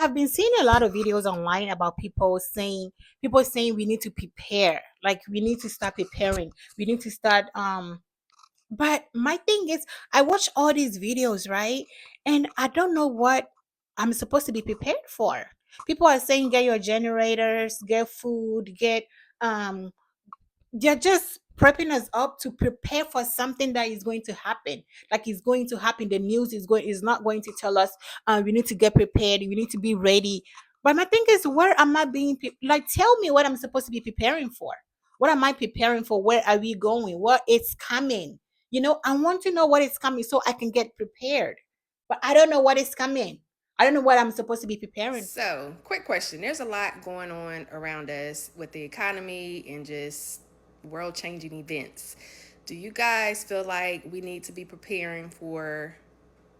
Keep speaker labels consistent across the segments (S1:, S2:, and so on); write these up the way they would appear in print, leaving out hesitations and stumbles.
S1: I've been seeing a lot of videos online about people saying we need to prepare, like we need to start preparing, we need to start but my thing is I watch all these videos, right? And I don't know what I'm supposed to be prepared for. People are saying get your generators, get food, get um they're just prepping us up to prepare for something that is going to happen. Like it's going to happen. The news is not going to tell us we need to get prepared, we need to be ready. But my thing is, where am I like, tell me what I'm supposed to be preparing for. What am I preparing for? Where are we going? What is coming? I want to know what is coming so I can get prepared. But I don't know what is coming. I don't know what I'm supposed to be preparing for.
S2: So, quick question. There's a lot going on around us with the economy and just world changing events. Do you guys feel like we need to be preparing for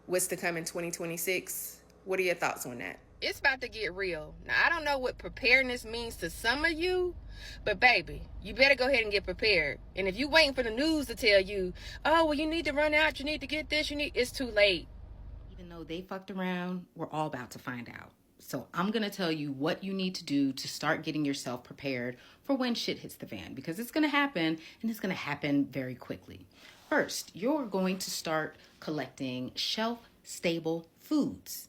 S2: what's to come in 2026? What are your thoughts on that? It's about to get real. Now, I don't know what preparedness means to some of you, but baby, you better go ahead and get prepared. And if you waiting for the news to tell you, oh, well, you need to run out, you need to get this, it's too late.
S3: Even though they fucked around, we're all about to find out. So I'm going to tell you what you need to do to start getting yourself prepared for when shit hits the fan, because it's going to happen, and it's going to happen very quickly. First, you're going to start collecting shelf-stable foods,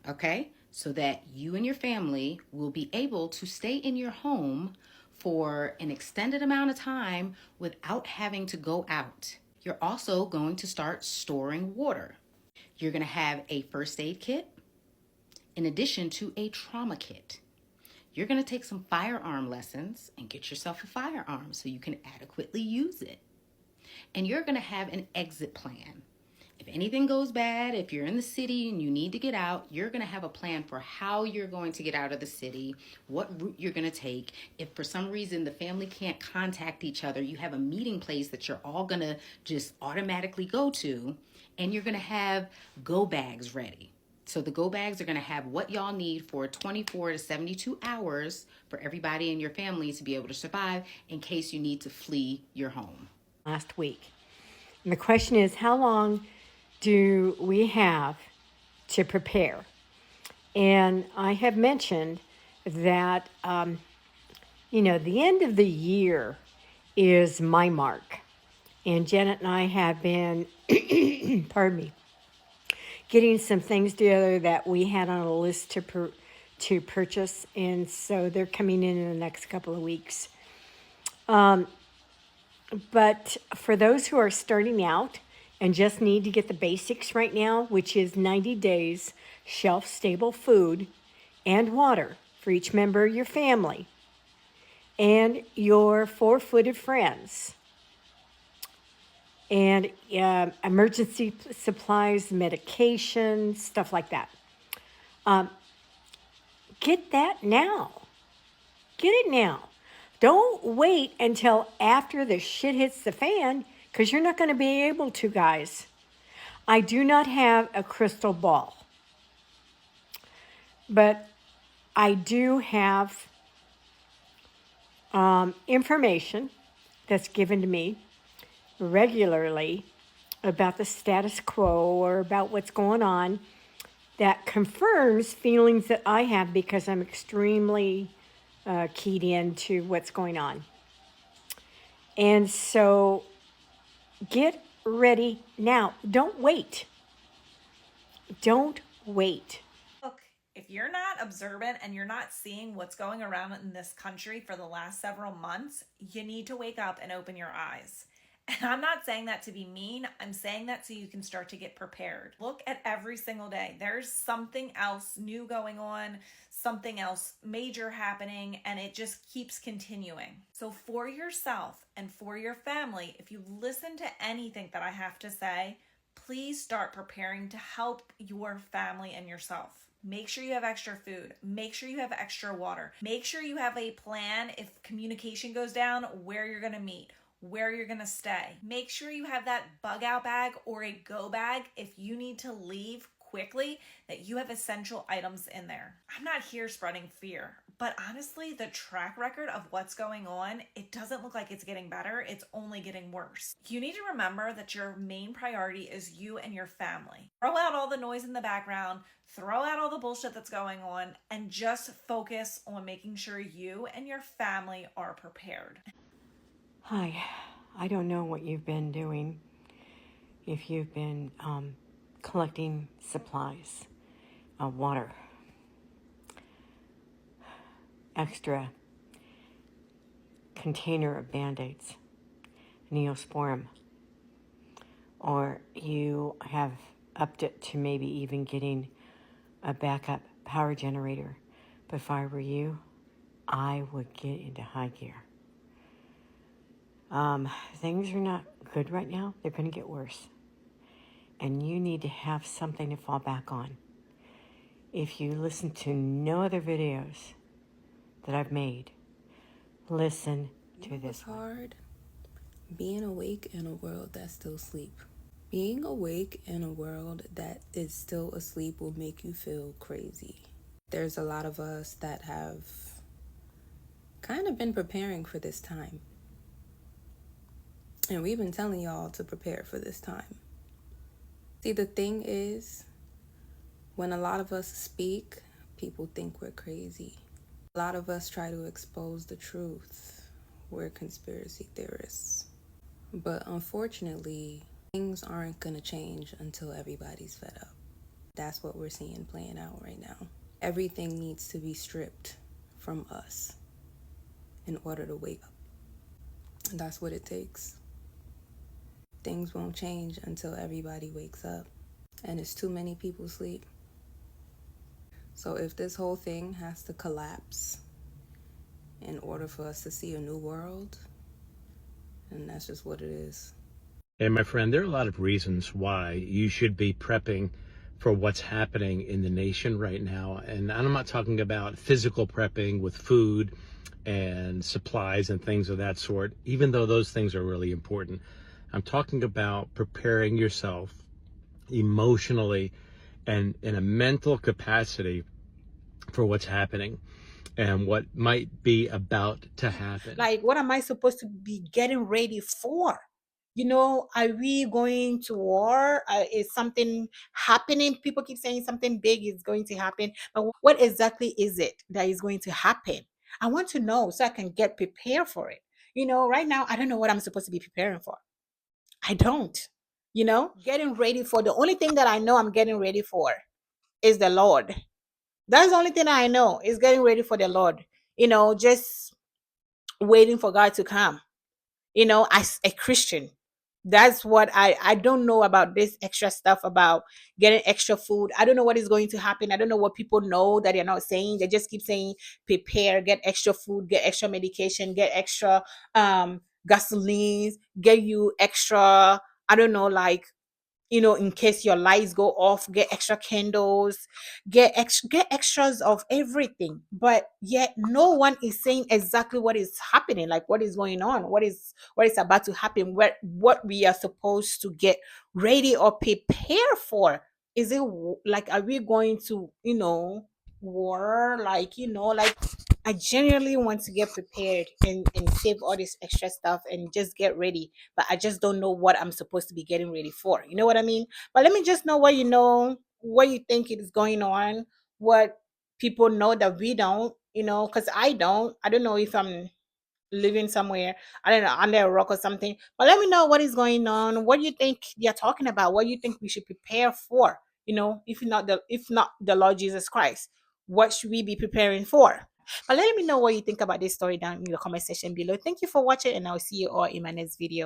S3: okay? So that you and your family will be able to stay in your home for an extended amount of time without having to go out. You're also going to start storing water. You're going to have a first aid kit in addition to a trauma kit. You're going to take some firearm lessons and get yourself a firearm so you can adequately use it. And you're going to have an exit plan. If anything goes bad, if you're in the city and you need to get out, you're going to have a plan for how you're going to get out of the city, what route you're going to take. If for some reason the family can't contact each other, you have a meeting place that you're all going to just automatically go to, and you're going to have go bags ready. So the go bags are going to have what y'all need for 24 to 72 hours for everybody in your family to be able to survive in case you need to flee your home.
S4: Last week. And the question is, how long do we have to prepare? And I have mentioned that, the end of the year is my mark. And Janet and I have been, pardon me, getting some things together that we had on a list to purchase. And so they're coming in the next couple of weeks. But for those who are starting out and just need to get the basics right now, which is 90 days shelf stable food and water for each member of your family and your four-footed friends, and emergency supplies, medication, stuff like that. Get that now. Get it now. Don't wait until after the shit hits the fan, because you're not going to be able to, guys. I do not have a crystal ball, but I do have information that's given to me regularly about the status quo or about what's going on that confirms feelings that I have, because I'm extremely keyed into what's going on. And so get ready now. Don't wait. Don't wait.
S5: Look, if you're not observant and you're not seeing what's going around in this country for the last several months, you need to wake up and open your eyes. And I'm not saying that to be mean. I'm saying that so you can start to get prepared. Look at every single day. There's something else new going on, something else major happening, and it just keeps continuing. So for yourself and for your family, if you listen to anything that I have to say, please start preparing to help your family and yourself. Make sure you have extra food. Make sure you have extra water. Make sure you have a plan if communication goes down, where you're going to meet, where you're going to stay. Make sure you have that bug out bag or a go bag if you need to leave quickly that you have essential items in there. I'm not here spreading fear, but honestly, the track record of what's going on, it doesn't look like it's getting better. It's only getting worse. You need to remember that your main priority is you and your family. Throw out all the noise in the background, throw out all the bullshit that's going on, and just focus on making sure you and your family are prepared.
S4: Hi, I don't know what you've been doing. If you've been collecting supplies, water, extra container of Band-Aids, Neosporin, or you have upped it to maybe even getting a backup power generator. But if I were you, I would get into high gear. Things are not good right now. They're going to get worse. And you need to have something to fall back on. If you listen to no other videos that I've made, listen to this one.
S6: Hard being awake in a world that's still asleep. Being awake in a world that is still asleep will make you feel crazy. There's a lot of us that have kind of been preparing for this time. And we've been telling y'all to prepare for this time. See, the thing is, when a lot of us speak, people think we're crazy. A lot of us try to expose the truth. We're conspiracy theorists. But unfortunately, things aren't going to change until everybody's fed up. That's what we're seeing playing out right now. Everything needs to be stripped from us in order to wake up. And that's what it takes. Things won't change until everybody wakes up. And it's too many people sleep. So if this whole thing has to collapse in order for us to see a new world, then that's just what it is.
S7: And my friend, there are a lot of reasons why you should be prepping for what's happening in the nation right now. And I'm not talking about physical prepping with food and supplies and things of that sort, even though those things are really important. I'm talking about preparing yourself emotionally and in a mental capacity for what's happening and what might be about to happen.
S1: Like, what am I supposed to be getting ready for? Are we going to war? Is something happening? People keep saying something big is going to happen, but what exactly is it that is going to happen? I want to know so I can get prepared for it. Right now, I don't know what I'm supposed to be preparing for. I don't. Getting ready for, the only thing that I know I'm getting ready for is the Lord. That's the only thing I know is getting ready for the Lord. Just waiting for God to come. As a Christian, that's what I don't know about this extra stuff about getting extra food. I don't know what is going to happen. I don't know what people know that they're not saying. They just keep saying prepare, get extra food, get extra medication, get extra gasoline, get you extra, I don't know, like, in case your lights go off, get extra candles, get extras of everything. But yet no one is saying exactly what is happening, like what is going on, what is about to happen, what we are supposed to get ready or prepare for. Is it like, are we going to, war, like, like, I genuinely want to get prepared and save all this extra stuff and just get ready, but I just don't know what I'm supposed to be getting ready for. You know what I mean? But let me just know what you think is going on, what people know that we don't, because I don't. I don't know if I'm living somewhere, I don't know, under a rock or something. But let me know what is going on, what you think they're talking about, what you think we should prepare for, if not the Lord Jesus Christ. What should we be preparing for? But let me know what you think about this story down in the comment section below. Thank you for watching, and I'll see you all in my next video.